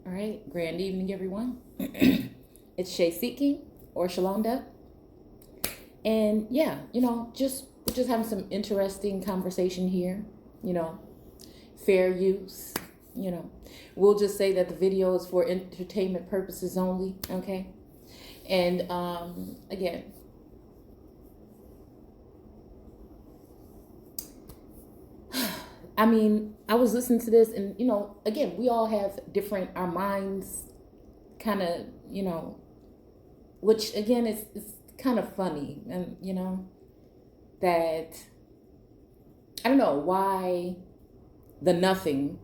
All right, grand evening, everyone. It's Shay Seeking or Shalonda. And yeah, just we're just having some interesting conversation here, you know, fair use, you know. We'll just say that the video is for entertainment purposes only, okay? And again, I mean, I was listening to this and again, we all have different our minds kind of, which again is kind of funny, and that I don't know why the nothing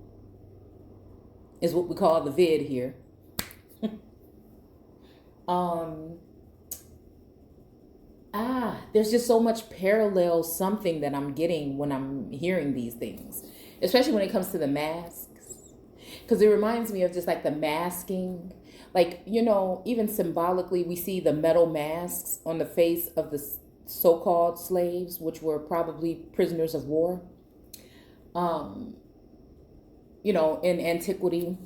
is what we call the vid here. um there's just so much parallel something that I'm getting when I'm hearing these things, especially when it comes to the masks, because it reminds me of just like the masking, like even symbolically we see the metal masks on the face of the so-called slaves, which were probably prisoners of war, um in antiquity.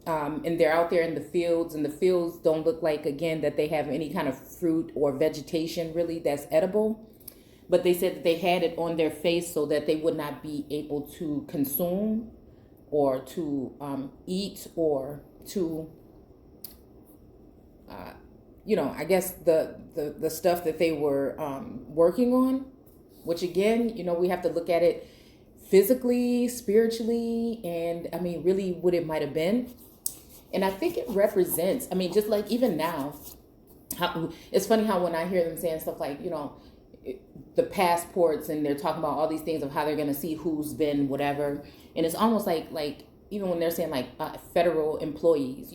And they're out there in the fields, and the fields don't look like, again, that they have any kind of fruit or vegetation really that's edible. But they said that they had it on their face so that they would not be able to consume or to eat or to, I guess the stuff that they were working on, which again, we have to look at it physically, spiritually, and I mean, really what it might have been. And I think it represents, I mean, just like even now, how it's funny how when I hear them saying stuff like, the passports, and they're talking about all these things of how they're going to see who's been whatever. And it's almost like even when they're saying like federal employees,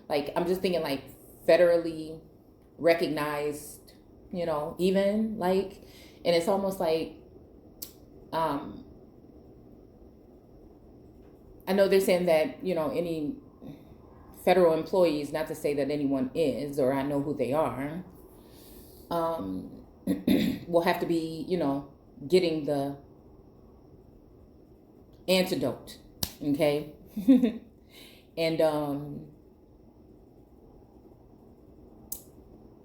like I'm just thinking like federally recognized, even like, and it's almost like, I know they're saying that, any federal employees, not to say that anyone is, or I know who they are, will have to be, getting the antidote, okay? And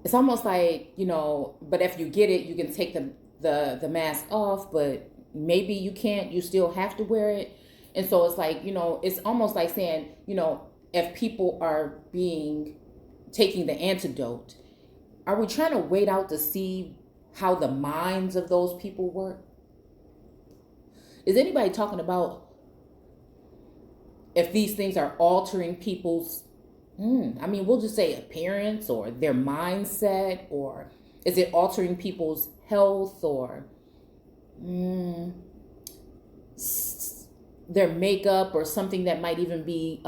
it's almost like, but if you get it, you can take the mask off, but maybe you can't, you still have to wear it. And so it's like, it's almost like saying, if people are taking the antidote, are we trying to wait out to see how the minds of those people work? Is anybody talking about if these things are altering people's, I mean, we'll just say appearance or their mindset, or is it altering people's health, or their makeup, or something that might even be,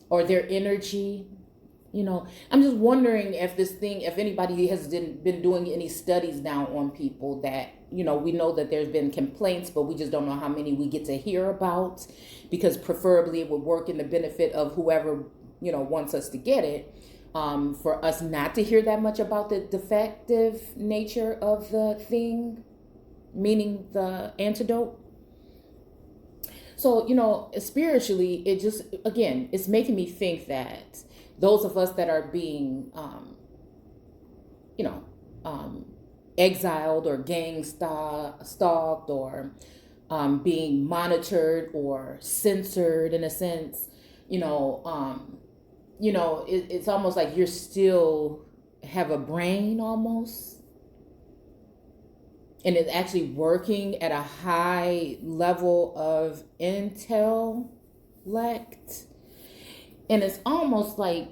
or their energy? I'm just wondering if anybody has been doing any studies now on people that, we know that there's been complaints, but we just don't know how many we get to hear about, because preferably it would work in the benefit of whoever, wants us to get it, for us not to hear that much about the defective nature of the thing, meaning the antidote. So, spiritually, it just, again, it's making me think that those of us that are being, exiled or gang stalked, or being monitored or censored in a sense, it's almost like you're still have a brain almost, and it's actually working at a high level of intellect. And it's almost like,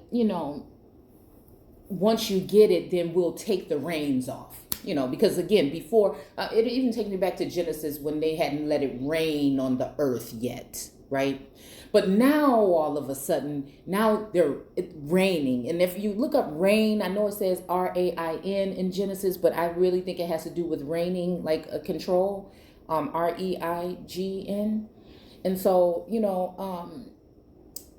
once you get it, then we'll take the reins off, because again, before, it even takes me back to Genesis when they hadn't let it rain on the earth yet, right? But now all of a sudden, now it's raining. And if you look up rain, I know it says RAIN in Genesis, but I really think it has to do with raining, like a control, REIGN. And so,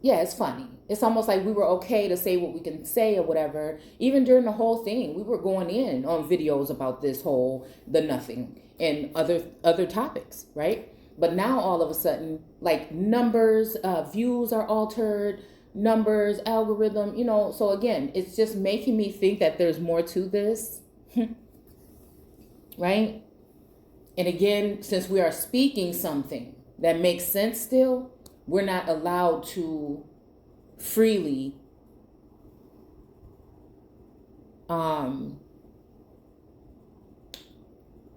yeah, it's funny. It's almost like we were okay to say what we can say or whatever. Even during the whole thing, we were going in on videos about this whole the nothing and other topics, right? But now all of a sudden, like numbers, views are altered, numbers, algorithm, so again, it's just making me think that there's more to this, right? And again, since we are speaking something that makes sense still, we're not allowed to freely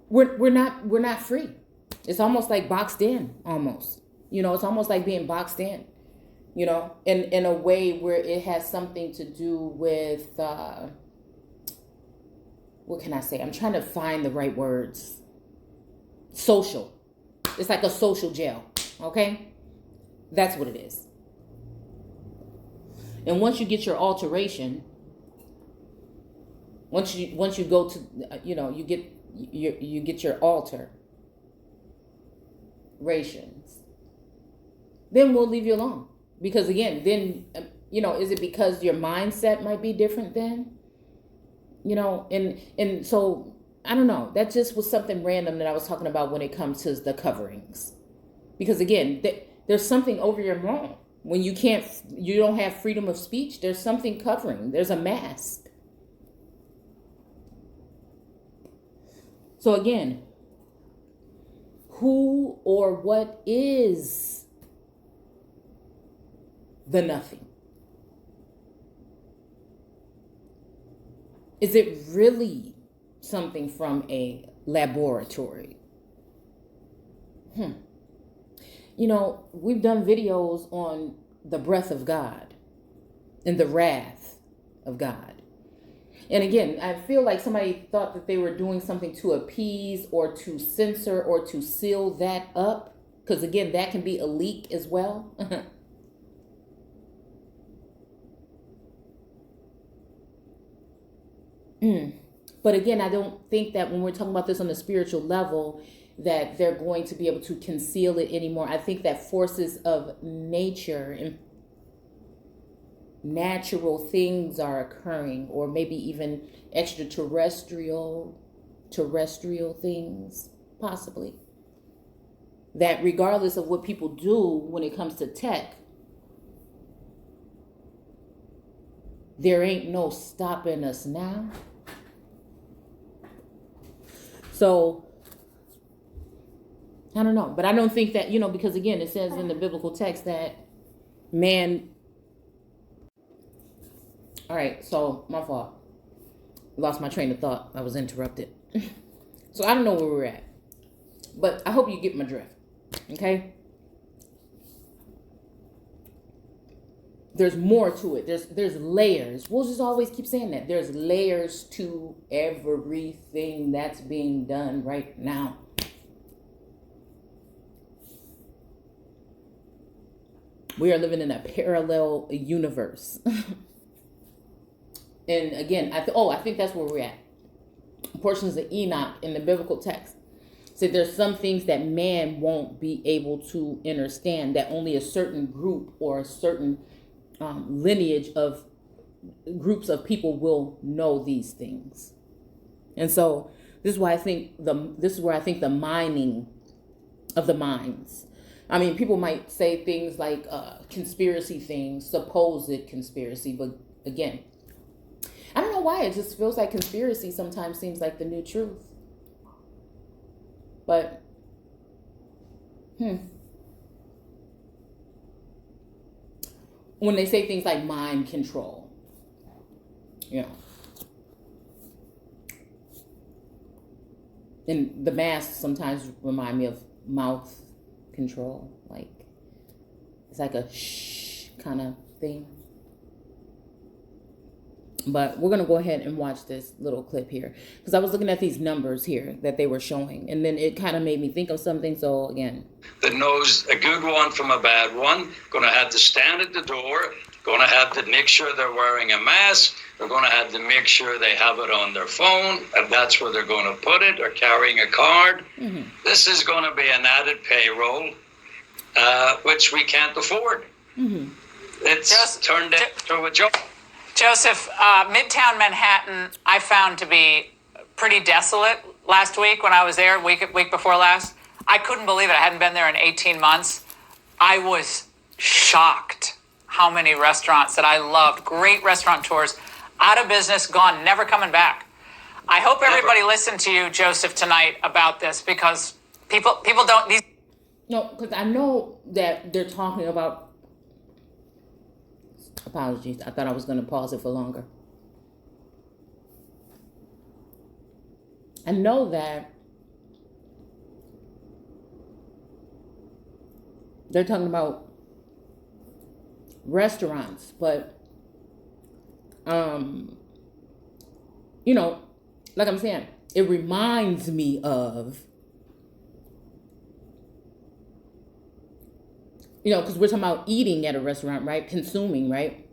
we're not free. It's almost like boxed in, almost. It's almost like being boxed in, in a way where it has something to do with what can I say? I'm trying to find the right words. Social. It's like a social jail, okay? That's what it is. And once you get your alteration, once you go to, you get your alterations, then we'll leave you alone. Because again, then, is it because your mindset might be different then? And so, I don't know. That just was something random that I was talking about when it comes to the coverings. Because again, there's something over your wrong. When you don't have freedom of speech, there's something covering. There's a mask. So again, who or what is the nothing? Is it really something from a laboratory? We've done videos on the breath of God and the wrath of God. And again, I feel like somebody thought that they were doing something to appease or to censor or to seal that up. Because again, that can be a leak as well. But again, I don't think that when we're talking about this on a spiritual level, that they're going to be able to conceal it anymore. I think that forces of nature and natural things are occurring, or maybe even terrestrial things, possibly. That regardless of what people do when it comes to tech, there ain't no stopping us now. So, I don't know. But I don't think that, because again, it says in the biblical text that man... All right, so my fault. Lost my train of thought. I was interrupted. So I don't know where we're at. But I hope you get my drift. Okay? There's more to it. There's layers. We'll just always keep saying that. There's layers to everything that's being done right now. We are living in a parallel universe. And again, I think that's where we're at. Portions of Enoch in the biblical text said there's some things that man won't be able to understand, that only a certain group or a certain lineage of groups of people will know these things. And so this is why I think the mining of the minds. I mean, people might say things like conspiracy things, supposed conspiracy, but again, I don't know why it just feels like conspiracy sometimes seems like the new truth. But when they say things like mind control, and the masks sometimes remind me of mouth control, like it's like a shh kind of thing. But we're going to go ahead and watch this little clip here, because I was looking at these numbers here that they were showing, and then it kind of made me think of something. So again, that knows a good one from a bad one, going to have to stand at the door, going to have to make sure they're wearing a mask, they're going to have to make sure they have it on their phone, and that's where they're going to put it, or carrying a card. Mm-hmm. This is going to be an added payroll, which we can't afford. Mm-hmm. It's just turned into a joke. Joseph, Midtown Manhattan, I found to be pretty desolate last week when I was there, week before last. I couldn't believe it. I hadn't been there in 18 months. I was shocked how many restaurants that I loved, great restaurateurs, out of business, gone, never coming back. I hope everybody listened to you, Joseph, tonight about this, because people don't, these. No, because I know that they're talking about. Apologies. I thought I was going to pause it for longer. I know that they're talking about restaurants, but you know, like I'm saying, it reminds me of, you know, because we're talking about eating at a restaurant, right? Consuming, right?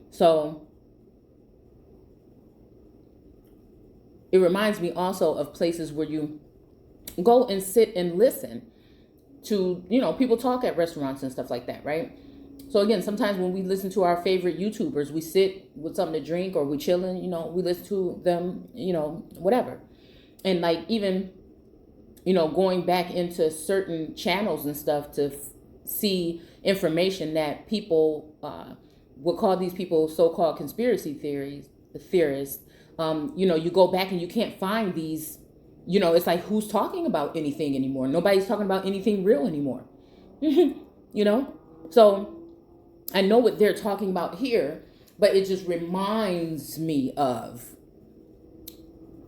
So it reminds me also of places where you go and sit and listen to, you know, people talk at restaurants and stuff like that, right? So again, sometimes when we listen to our favorite YouTubers, we sit with something to drink or we chilling, you know, we listen to them, you know, whatever. And like even, you know, going back into certain channels and stuff to see information that people would call these people so-called conspiracy theorists. You know, you go back and you can't find these, you know, it's like, who's talking about anything anymore? Nobody's talking about anything real anymore. You know? So I know what they're talking about here, but it just reminds me of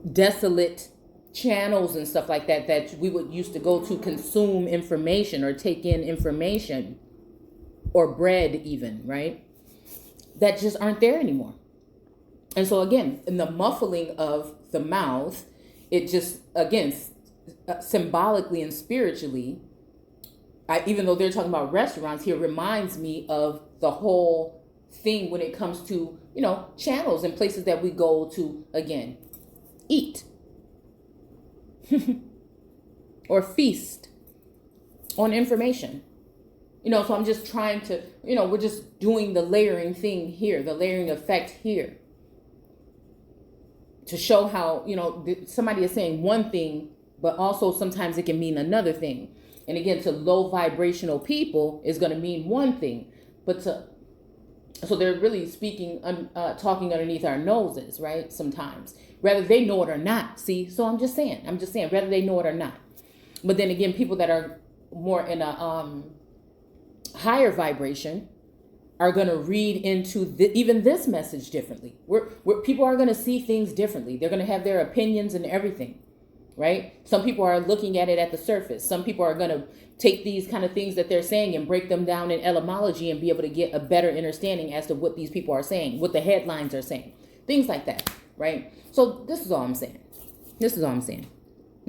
desolate channels and stuff like that that we would used to go to consume information or take in information, or bread even, right? That just aren't there anymore. And so again, in the muffling of the mouth, it just, again, symbolically and spiritually, even though they're talking about restaurants here, reminds me of the whole thing when it comes to, you know, channels and places that we go to, again, eat or feast on information. You know, so I'm just trying to, you know, we're just doing the layering thing here, the layering effect here, to show how, you know, somebody is saying one thing, but also sometimes it can mean another thing. And again, to low vibrational people is going to mean one thing, but so they're really speaking, talking underneath our noses, right? Sometimes, whether they know it or not. See, so I'm just saying, whether they know it or not. But then again, people that are more in a higher vibration are going to read into even this message differently. People are going to see things differently. They're going to have their opinions and everything. Right? Some people are looking at it at the surface. Some people are going to take these kind of things that they're saying and break them down in etymology and be able to get a better understanding as to what these people are saying, what the headlines are saying, things like that. Right? So this is all I'm saying.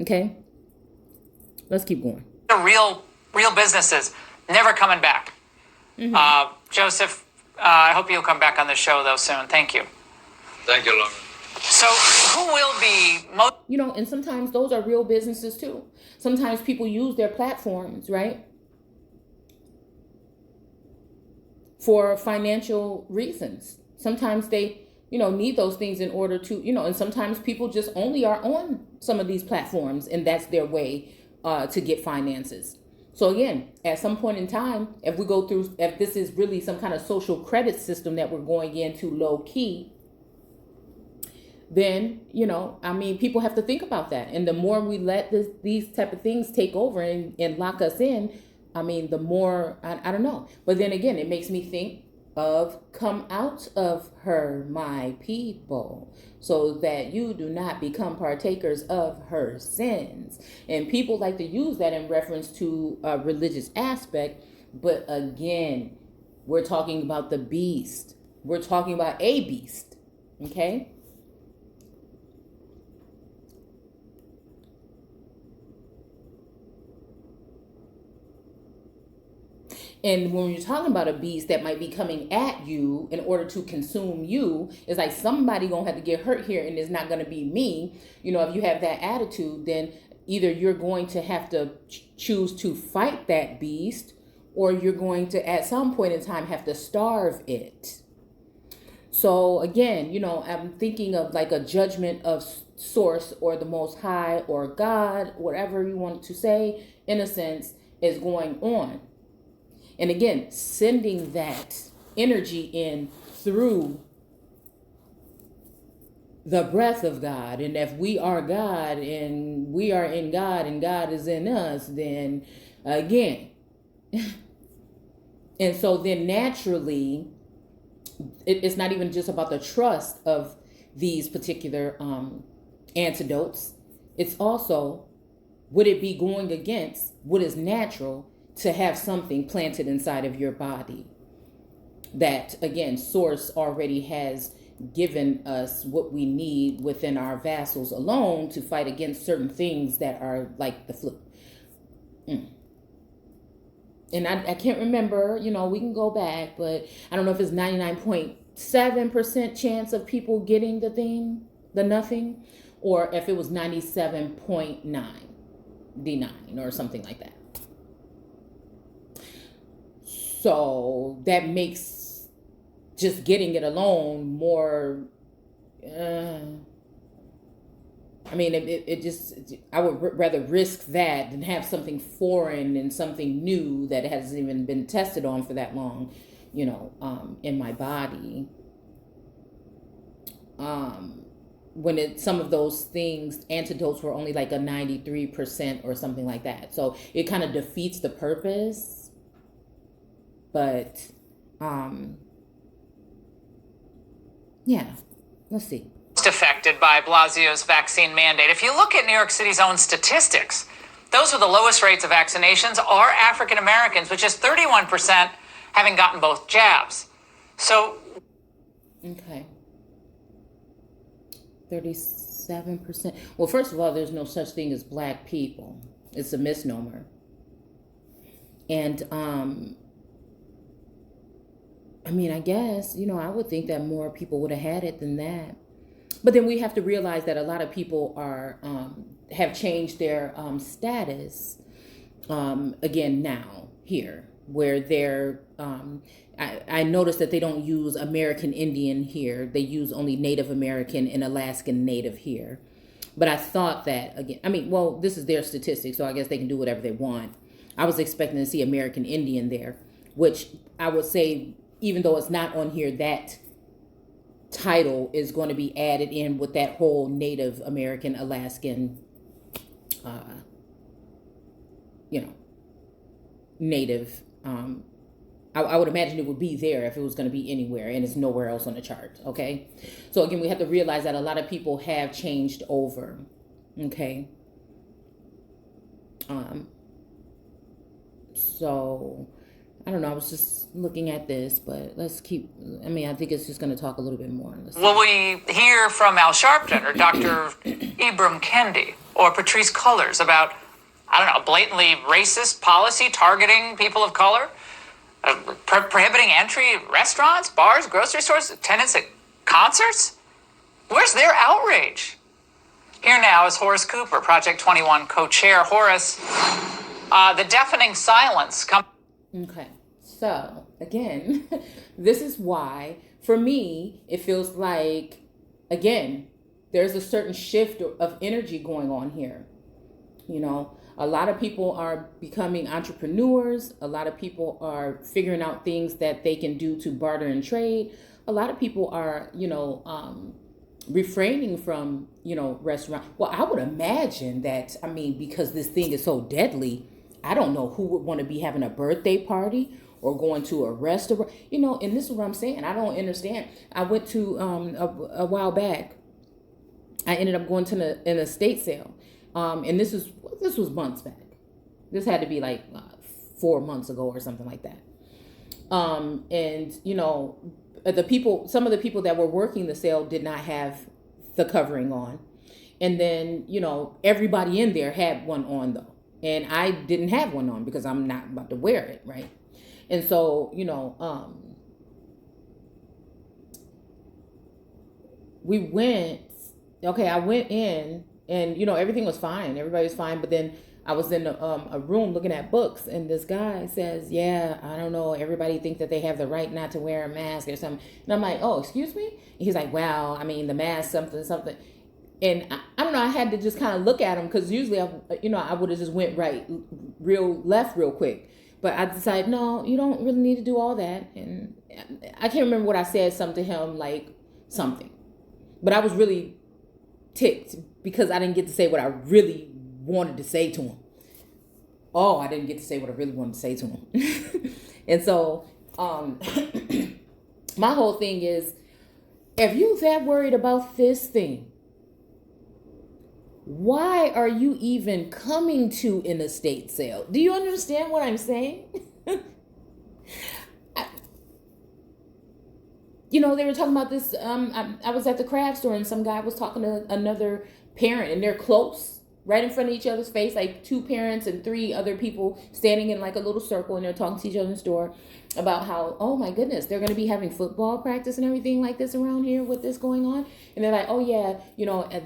Okay? Let's keep going. Real businesses never coming back. Mm-hmm. Joseph, I hope you'll come back on the show though soon. Thank you. Thank you, Laura. So who will be most... You know, and sometimes those are real businesses too. Sometimes people use their platforms, right, for financial reasons. Sometimes they, you know, need those things in order to, you know, and sometimes people just only are on some of these platforms and that's their way to get finances. So again, at some point in time, if this is really some kind of social credit system that we're going into low key, then, you know, I mean, people have to think about that. And the more we let these type of things take over and lock us in, I mean, the more, I don't know. But then again, it makes me think of come out of her, my people, so that you do not become partakers of her sins. And people like to use that in reference to a religious aspect. But again, we're talking about the beast. We're talking about a beast. Okay? And when you're talking about a beast that might be coming at you in order to consume you, it's like somebody gonna have to get hurt here, and it's not gonna be me. You know, if you have that attitude, then either you're going to have to choose to fight that beast, or you're going to at some point in time have to starve it. So again, you know, I'm thinking of like a judgment of source or the Most High or God, whatever you want to say, in a sense, is going on. And again, sending that energy in through the breath of God. And if we are God and we are in God and God is in us, then again, and so then naturally, it's not even just about the trust of these particular antidotes. It's also, would it be going against what is natural to have something planted inside of your body that, again, Source already has given us what we need within our vessels alone to fight against certain things that are like the flu. And I can't remember, we can go back, but I don't know if it's 99.7% chance of people getting the nothing, or if it was 97.9 D9 or something like that. So that makes just getting it alone more, I would rather risk that than have something foreign and something new that hasn't even been tested on for that long, in my body. When some of those things, antidotes were only like a 93% or something like that. So it kind of defeats the purpose. But, yeah, let's see. Affected by Blasio's vaccine mandate. If you look at New York City's own statistics, those with the lowest rates of vaccinations are African Americans, which is 31% having gotten both jabs. So, okay, 37%. Well, first of all, there's no such thing as black people. It's a misnomer. And I guess, I would think that more people would have had it than that. But then we have to realize that a lot of people have changed their status again now here, where they're, I noticed that they don't use American Indian here. They use only Native American and Alaskan Native here. But I thought that, again, this is their statistics, so I guess they can do whatever they want. I was expecting to see American Indian there, which I would say, even though it's not on here, that title is going to be added in with that whole Native American, Alaskan, Native. I would imagine it would be there if it was going to be anywhere, and it's nowhere else on the chart. Okay, so again, we have to realize that a lot of people have changed over. Okay, so I don't know. I was just looking at this, but let's keep. I think it's just going to talk a little bit more. Will we hear from Al Sharpton or Dr. Ibram Kendi or Patrisse Cullors about, blatantly racist policy targeting people of color, prohibiting entry restaurants, bars, grocery stores, attendance at concerts? Where's their outrage? Here now is Horace Cooper, Project 21 co-chair. Horace, the deafening silence comes. Okay, so again, this is why, for me, it feels like, again, there's a certain shift of energy going on here. A lot of people are becoming entrepreneurs. A lot of people are figuring out things that they can do to barter and trade. A lot of people are, refraining from, restaurant. Well, I would imagine that, because this thing is so deadly, I don't know who would want to be having a birthday party or going to a restaurant, and this is what I'm saying. I don't understand. I went to, a while back, I ended up going to an estate sale. And this was months back. This had to be like 4 months ago or something like that. And some of the people that were working the sale did not have the covering on. And then, everybody in there had one on though. And I didn't have one on because I'm not about to wear it, right? And so, I went in and, everything was fine. Everybody was fine. But then I was in a room looking at books, and this guy says, yeah, I don't know, everybody thinks that they have the right not to wear a mask or something. And I'm like, oh, excuse me? And he's like, well, the mask, something. And I don't know, I had to just kind of look at him because usually I would have just went left real quick. But I decided, no, you don't really need to do all that. And I can't remember what I said, something to him, like something. But I was really ticked because I didn't get to say what I really wanted to say to him. Oh, I didn't get to say what I really wanted to say to him. And so my whole thing is, if you're that worried about this thing, why are you even coming to an estate sale? Do you understand what I'm saying? They were talking about this. I was at the craft store and some guy was talking to another parent, and they're close, right in front of each other's face, like two parents and three other people standing in like a little circle, and they're talking to each other in the store about how, oh my goodness, they're going to be having football practice and everything like this around here with this going on. And they're like, oh yeah,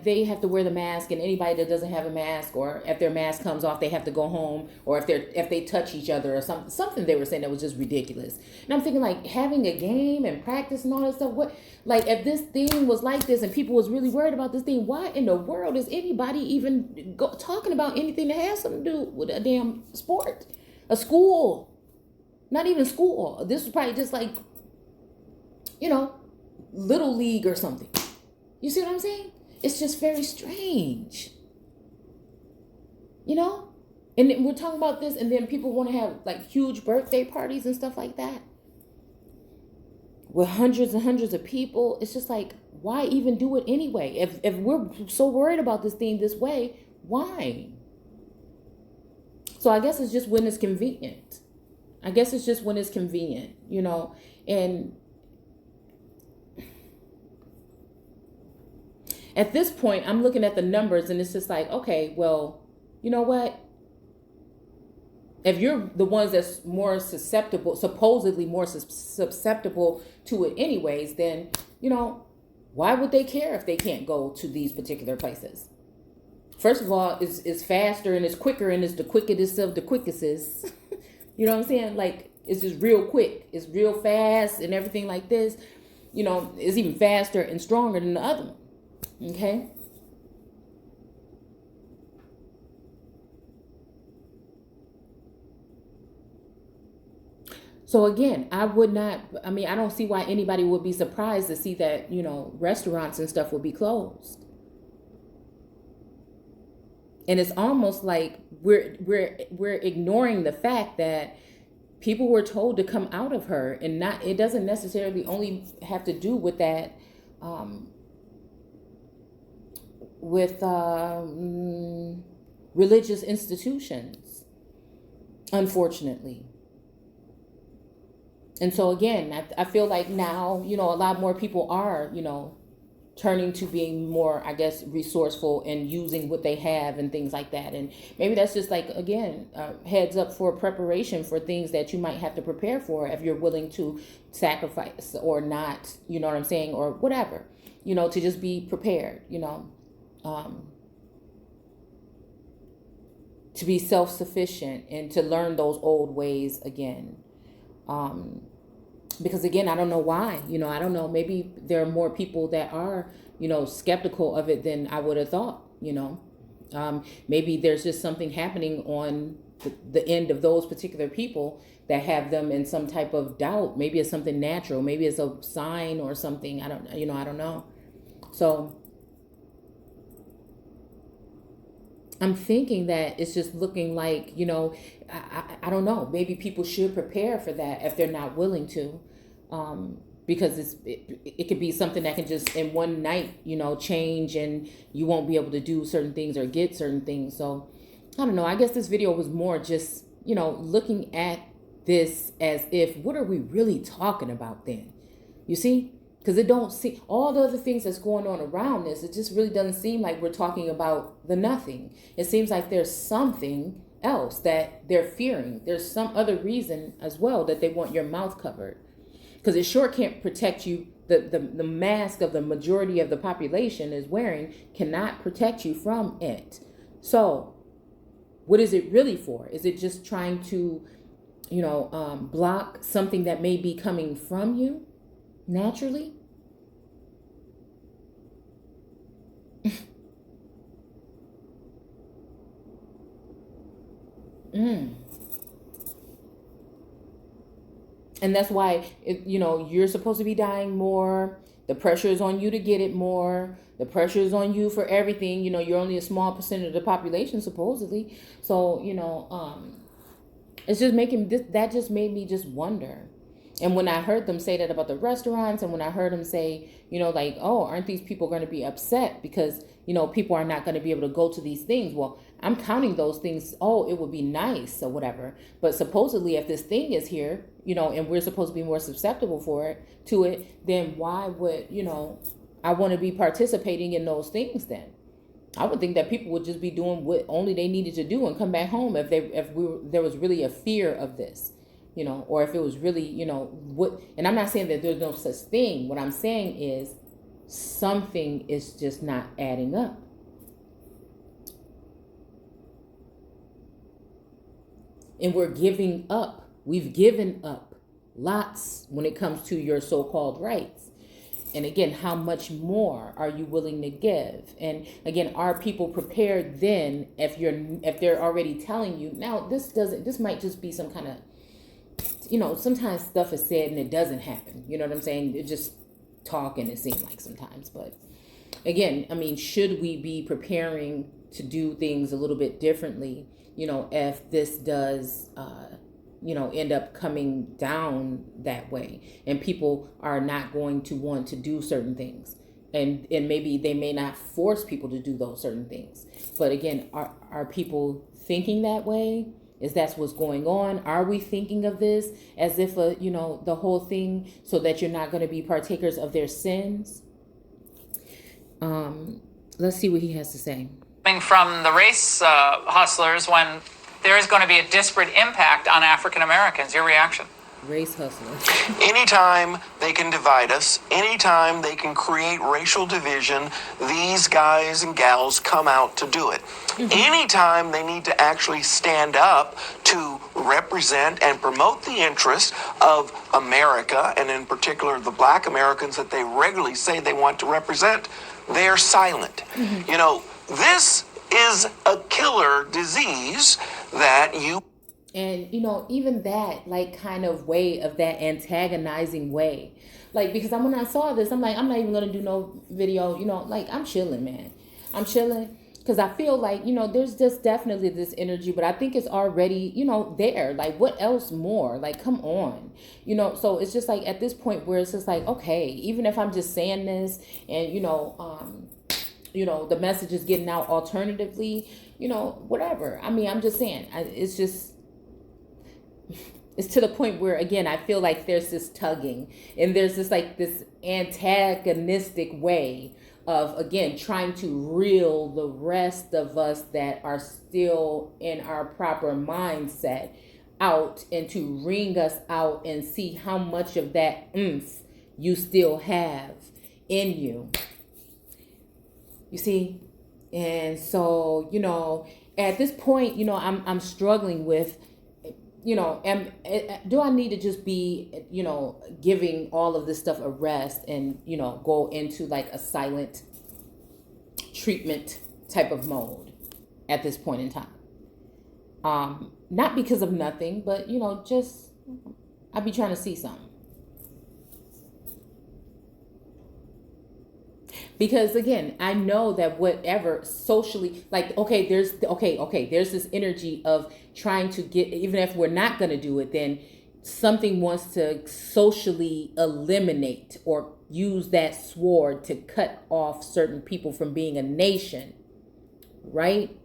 they have to wear the mask, and anybody that doesn't have a mask, or if their mask comes off, they have to go home, or if they touch each other or something they were saying that was just ridiculous. And I'm thinking, like, having a game and practice and all that stuff, what, like, if this thing was like this and people was really worried about this thing, why in the world is anybody even talking about anything that has something to do with a damn sport, a school? Not even school. This was probably just like, little league or something. You see what I'm saying? It's just very strange. And then we're talking about this, and then people want to have like huge birthday parties and stuff like that with hundreds and hundreds of people. It's just like, why even do it anyway? If we're so worried about this thing this way, why? So I guess it's just when it's convenient. And at this point, I'm looking at the numbers, and it's just like, okay, well, you know what? If you're the ones that's more susceptible, supposedly more susceptible to it anyways, then, why would they care if they can't go to these particular places? First of all, it's faster and it's quicker, and it's the quickest of the quickest. You know what I'm saying? Like, it's just real quick. It's real fast and everything like this. It's even faster and stronger than the other one. Okay? So again, I don't see why anybody would be surprised to see that, restaurants and stuff will be closed. And it's almost like we're ignoring the fact that people were told to come out of her, and it doesn't necessarily only have to do with that, with religious institutions, unfortunately. And so again, I feel like now, a lot more people are, turning to being more, I guess, resourceful and using what they have and things like that. And maybe that's just like, again, heads up for preparation for things that you might have to prepare for if you're willing to sacrifice or not, you know what I'm saying, or whatever, to just be prepared, to be self-sufficient and to learn those old ways again. Because again, I don't know why, I don't know, maybe there are more people that are, skeptical of it than I would have thought, maybe there's just something happening on the end of those particular people that have them in some type of doubt. Maybe it's something natural, maybe it's a sign or something. I don't know. So I'm thinking that it's just looking like, I don't know, maybe people should prepare for that if they're not willing to, because it could be something that can just in one night, change, and you won't be able to do certain things or get certain things. So I don't know. I guess this video was more just, looking at this as if, what are we really talking about then? You see? Because it don't see all the other things that's going on around this. It just really doesn't seem like we're talking about the nothing. It seems like there's something else that they're fearing. There's some other reason as well that they want your mouth covered. Because it sure can't protect you. The mask of the majority of the population is wearing cannot protect you from it. So what is it really for? Is it just trying to, block something that may be coming from you naturally? And that's why, you're supposed to be dying more. The pressure is on you to get it more. The pressure is on you for everything. You're only a small percent of the population, supposedly. So, it's just that just made me just wonder. And when I heard them say that about the restaurants, and when I heard them say, like, oh, aren't these people going to be upset because, people are not going to be able to go to these things? Well, I'm counting those things. Oh, it would be nice or whatever. But supposedly if this thing is here, and we're supposed to be more susceptible to it, then why would, I want to be participating in those things then? I would think that people would just be doing what only they needed to do and come back home if there was really a fear of this, or if it was really, what. And I'm not saying that there's no such thing. What I'm saying is something is just not adding up. And we're giving up. We've given up lots when it comes to your so-called rights. And again, how much more are you willing to give? And again, are people prepared then if they're already telling you, now this might just be some kind of, sometimes stuff is said and it doesn't happen. You know what I'm saying? It's just talking, it seems like sometimes. But again, I mean, should we be preparing to do things a little bit differently, if this does, end up coming down that way, and people are not going to want to do certain things, and maybe they may not force people to do those certain things. But again, are people thinking that way? Is that what's going on? Are we thinking of this as if the whole thing, so that you're not going to be partakers of their sins? Let's see what he has to say. From the race hustlers, when there is going to be a disparate impact on African Americans. Your reaction? Race hustlers. Anytime they can divide us, anytime they can create racial division, these guys and gals come out to do it. Mm-hmm. Anytime they need to actually stand up to represent and promote the interests of America, and in particular the Black Americans that they regularly say they want to represent, they're silent. Mm-hmm. This is a killer disease that you... And, even that, like, kind of way of that antagonizing way. Like, because when I saw this, I'm like, I'm not even going to do no video, like, I'm chilling, man. I'm chilling. Because I feel like, there's just definitely this energy, but I think it's already, there. Like, what else more? Like, come on. So it's just like at this point where it's just like, okay, even if I'm just saying this and, the message is getting out alternatively, whatever. I mean, I'm just saying, it's to the point where, again, I feel like there's this tugging and there's this antagonistic way of, again, trying to reel the rest of us that are still in our proper mindset out and to wring us out and see how much of that oomph you still have in you. You see? And so, at this point, I'm struggling with, do I need to just be, giving all of this stuff a rest and, go into like a silent treatment type of mode at this point in time? Not because of nothing, but, just, I'll be trying to see something. Because again, I know that whatever socially, like, there's this energy of trying to get, even if we're not going to do it, then something wants to socially eliminate or use that sword to cut off certain people from being a nation, right?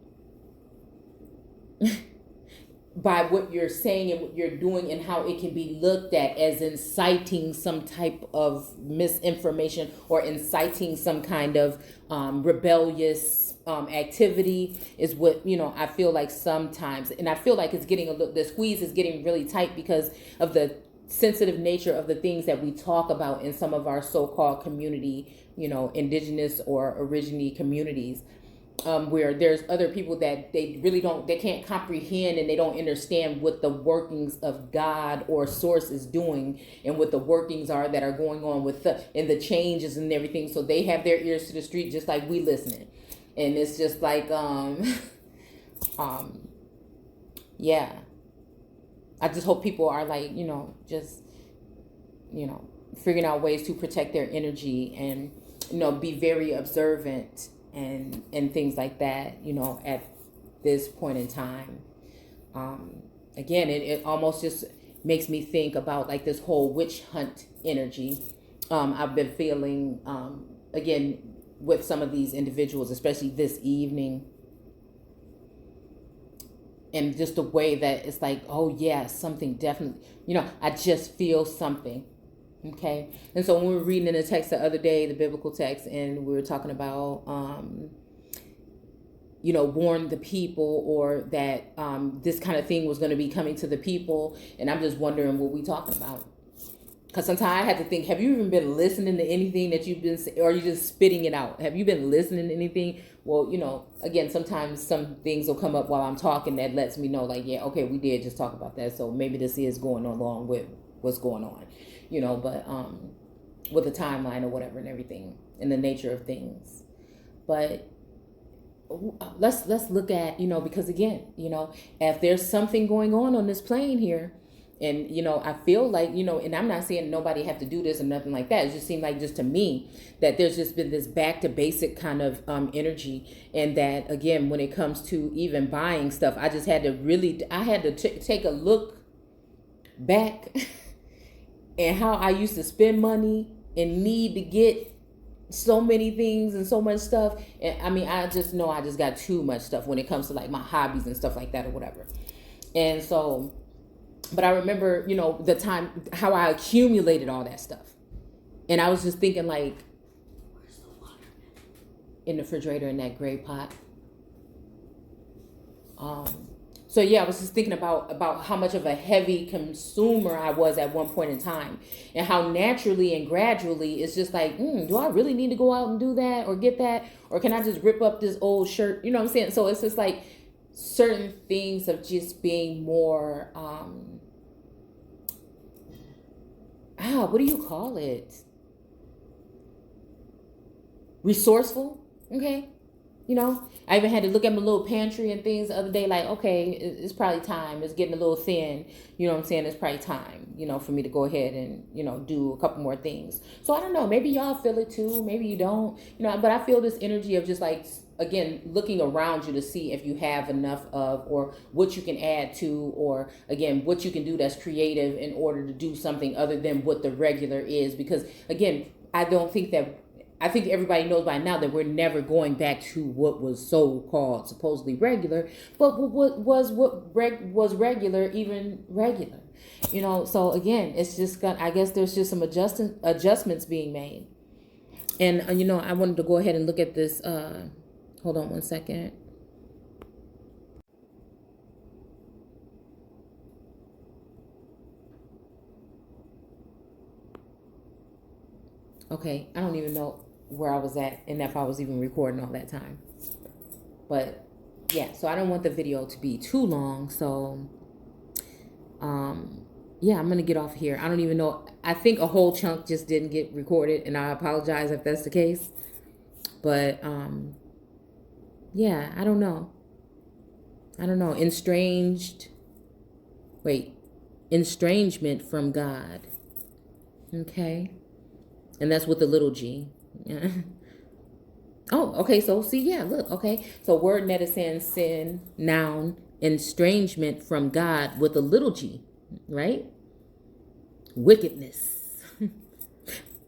By what you're saying and what you're doing and how it can be looked at as inciting some type of misinformation or inciting some kind of rebellious activity is what, I feel like sometimes, and I feel like it's getting the squeeze is getting really tight because of the sensitive nature of the things that we talk about in some of our so-called community, indigenous or origine communities. Where there's other people that they can't comprehend and they don't understand what the workings of God or source is doing and what the workings are that are going on with and the changes and everything. So they have their ears to the street just like we listening. And it's just like, yeah. I just hope people are like, just figuring out ways to protect their energy and, be very observant and things like that, at this point in time. Again, it almost just makes me think about like this whole witch hunt energy. I've been feeling, again, with some of these individuals, especially this evening. And just the way that it's like, oh yeah, something definitely, I just feel something. Okay. And so when we were reading in the text the other day, the biblical text, and we were talking about, warn the people, or that this kind of thing was going to be coming to the people. And I'm just wondering what we talking about. Because sometimes I had to think, have you even been listening to anything that you've been saying, or are you just spitting it out? Have you been listening to anything? Well, again, sometimes some things will come up while I'm talking that lets me know, like, yeah, okay, we did just talk about that. So maybe this is going along with what's going on, but with the timeline or whatever and everything and the nature of things. But let's look at, because again, if there's something going on this plane here, and, I feel like, and I'm not saying nobody have to do this or nothing like that. It just seemed like, just to me, that there's just been this back to basic kind of energy. And that, again, when it comes to even buying stuff, I just had to take a look back and how I used to spend money and need to get so many things and so much stuff. And I mean, I just know I just got too much stuff when it comes to like my hobbies and stuff like that or whatever. And so, but I remember, the time, how I accumulated all that stuff. And I was just thinking, like, where's the water? In the refrigerator in that gray pot. So yeah, I was just thinking about how much of a heavy consumer I was at one point in time, and how naturally and gradually it's just like, do I really need to go out and do that or get that? Or can I just rip up this old shirt? You know what I'm saying? So it's just like certain things of just being more, what do you call it? Resourceful. Okay. I even had to look at my little pantry and things the other day, like, okay, it's probably time. It's getting a little thin. You know what I'm saying? It's probably time, for me to go ahead and, do a couple more things. So I don't know, maybe y'all feel it too. Maybe you don't, but I feel this energy of just like, again, looking around you to see if you have enough of, or what you can add to, or again, what you can do that's creative in order to do something other than what the regular is. Because again, I think everybody knows by now that we're never going back to what was so-called supposedly regular, but what was regular even regular, So again, it's just I guess there's just some adjustments being made, and I wanted to go ahead and look at this. Hold on one second. Okay, I don't even know where I was at and if I was even recording all that time. But yeah, so I don't want the video to be too long. So yeah, I'm gonna get off here. I don't even know. I think a whole chunk just didn't get recorded, and I apologize if that's the case. But yeah, I don't know. Estrangement from God. Okay. And that's with the little g. Yeah. Oh, okay. So see, yeah, look, okay. So word net is saying sin, noun, estrangement from God with a little g, right? Wickedness.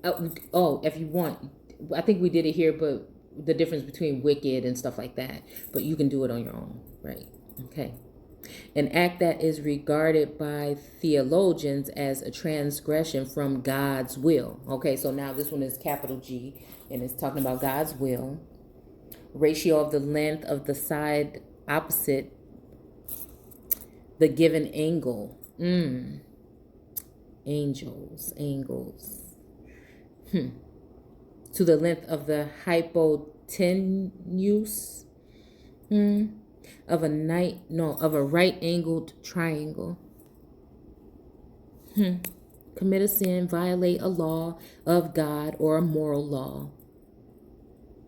If you want, I think we did it here, but the difference between wicked and stuff like that, but you can do it on your own, right? Okay. An act that is regarded by theologians as a transgression from God's will. Okay, so now this one is capital G, and it's talking about God's will. Ratio of the length of the side opposite the given angle. Angles. To the length of the hypotenuse. Of a right-angled triangle. Commit a sin, violate a law of God or a moral law.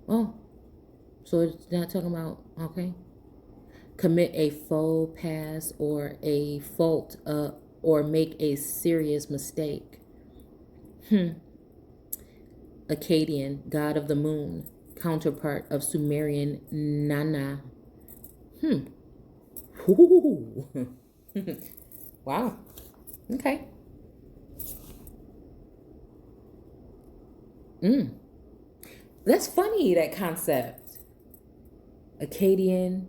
Oh, so it's not talking about, okay. Commit a faux pas or a fault or make a serious mistake. Akkadian, god of the moon, counterpart of Sumerian Nana. Ooh. Wow. Okay. That's funny, that concept. Akkadian,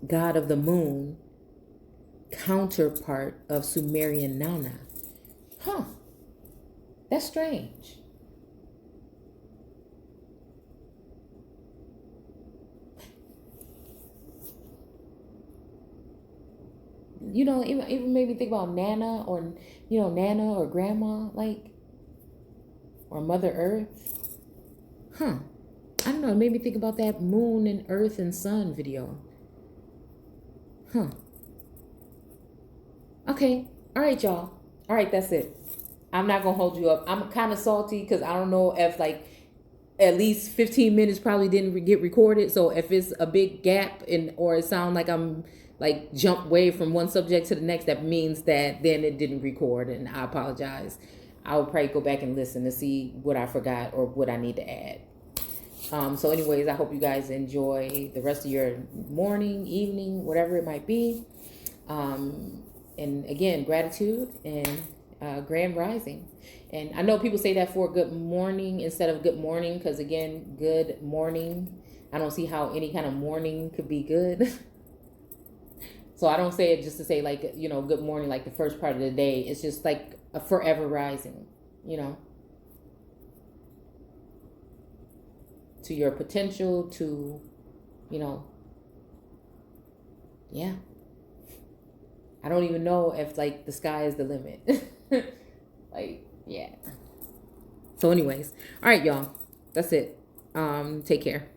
god of the moon, counterpart of Sumerian Nana. Huh. That's strange. You know, even made me think about Nana, or, you know, Nana or Grandma, like, or Mother Earth. Huh. I don't know. It made me think about that moon and earth and sun video. Huh. Okay. All right, y'all. All right, that's it. I'm not going to hold you up. I'm kind of salty because I don't know if, like, at least 15 minutes probably didn't get recorded. So if it's a big gap or it sounds like I'm like jump way from one subject to the next, that means that then it didn't record, and I apologize. I will probably go back and listen to see what I forgot or what I need to add. So anyways, I hope you guys enjoy the rest of your morning, evening, whatever it might be. And again, gratitude and grand rising. And I know people say that for good morning instead of good morning, because again, good morning, I don't see how any kind of morning could be good. So I don't say it just to say, like, you know, good morning, like the first part of the day. It's just like a forever rising, you know, to your potential, to, you know, yeah. I don't even know if, like, the sky is the limit. Like, yeah. So anyways, all right, y'all. That's it. Take care.